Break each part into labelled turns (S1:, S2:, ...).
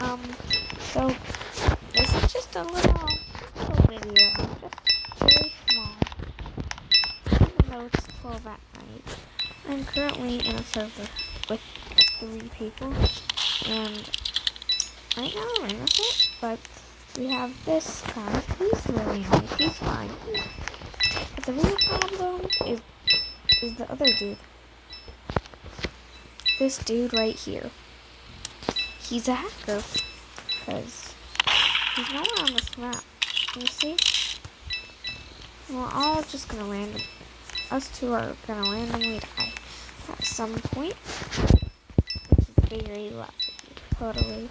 S1: So this is just a little video, just very small, even though it's 12 at night. I'm currently in a server with 3 people, and right now I'm innocent, but we have this guy. He's really nice. He's fine. But the real problem is the other dude. This dude right here. He's a hacker, because he's nowhere on this map. You see? We're all just gonna us two are gonna randomly die at some point, which is very lucky, totally.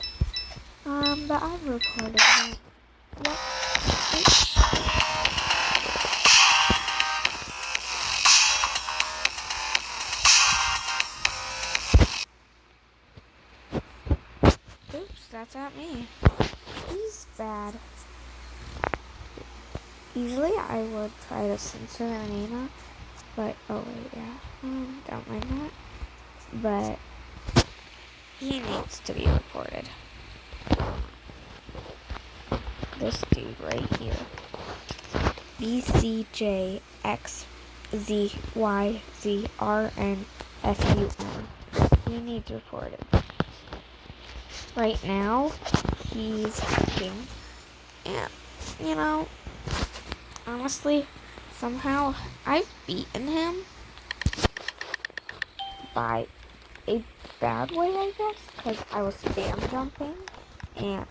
S1: But I've reported that. Yep. Oops, that's at me. He's bad. Usually I would try to censor their name out, but oh wait, yeah, don't mind that. But he needs to be reported. This dude right here, BCJXZYZRNFUN. He needs reported. Right now, he's hacking, and honestly, somehow I've beaten him by a bad way, I guess, because I was spam jumping, and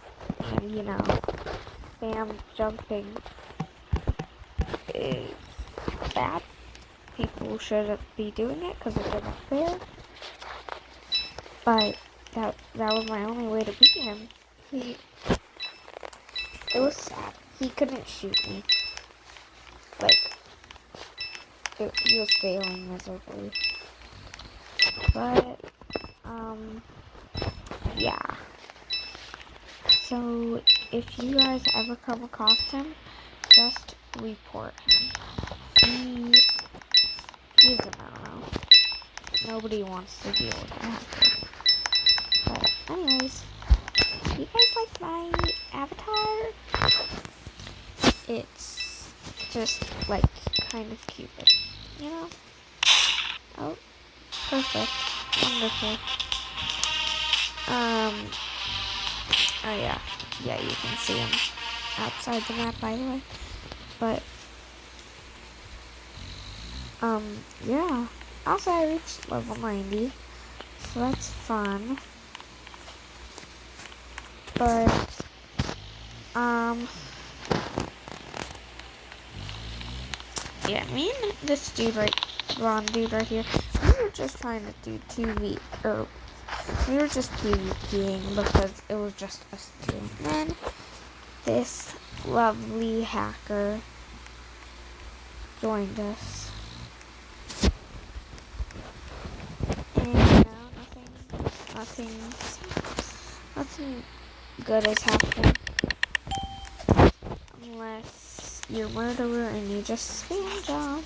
S1: spam jumping is bad. People shouldn't be doing it because it's unfair. But that was my only way to beat him. It was sad. He couldn't shoot me. He was failing miserably. But yeah. So if you guys ever come across him, just report him. He's a no-no. Nobody wants to deal with that. But anyways, do you guys like my avatar? It's just like kind of cupid, Oh, perfect, wonderful. Oh yeah, you can see him outside the map, by the way. But yeah. Also, I reached level 90, so that's fun. But yeah, me and this dude Ron dude right here, we were just trying to do 2v, or we were just PvPing because it was just us two. And then this lovely hacker joined us. And nothing good is happening. Unless you're a murderer and you just spam jump.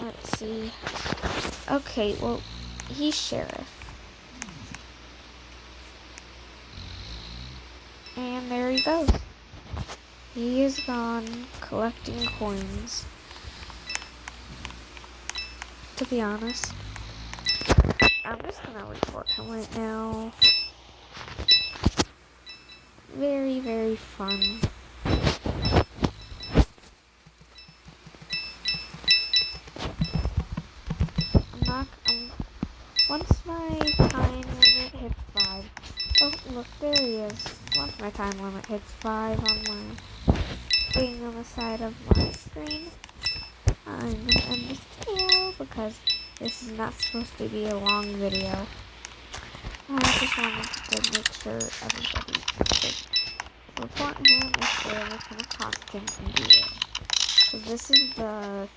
S1: Let's see. Okay, well, he's sheriff. And there he goes. He is gone collecting coins. To be honest, I'm just gonna report him right now. Very, very fun. Once my time limit hits 5. Oh, look, there he is. Once my time limit hits 5 on my thing on the side of my screen, I'm gonna end this video because this is not supposed to be a long video. I just wanted to make sure everybody could report him if they ever come across him and do it. Because this is the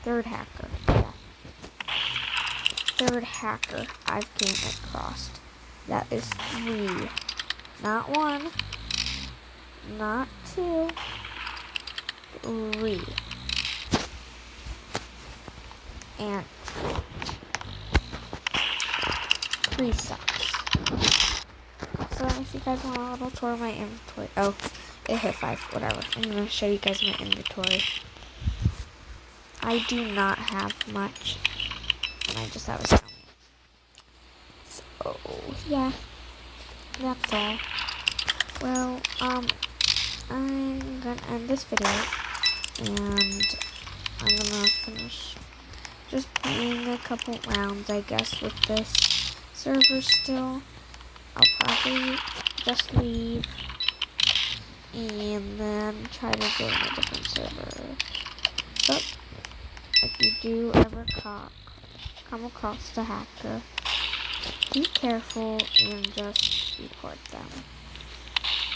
S1: third hacker. Yeah. Third hacker I've came across. That is 3. Not 1. Not 2. 3. And 3 sucks. So if you guys want a little tour of my inventory, oh, it hit 5, whatever. I'm gonna show you guys my inventory. I do not have much, and I just have a stomach. So yeah, that's all. Well, I'm gonna end this video, and I'm gonna finish just playing a couple rounds, I guess, with this server still. I'll probably just leave and then try to join a different server. But if you do ever come across the hacker, be careful and just report them.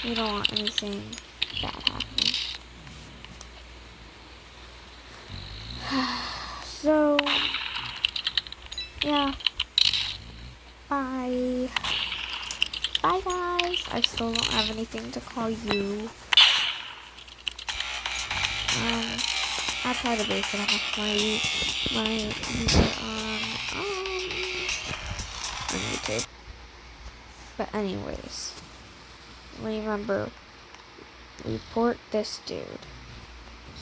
S1: We don't want anything bad happening. So, yeah. Bye. Bye, guys. I still don't have anything to call you. I'll try to base it off my user on YouTube. But anyways, remember, report this dude.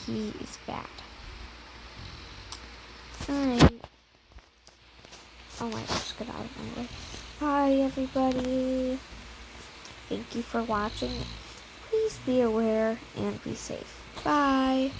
S1: He is bad. Alright. Oh my gosh, get out of my way. Hi everybody. Thank you for watching. Please be aware and be safe. Bye.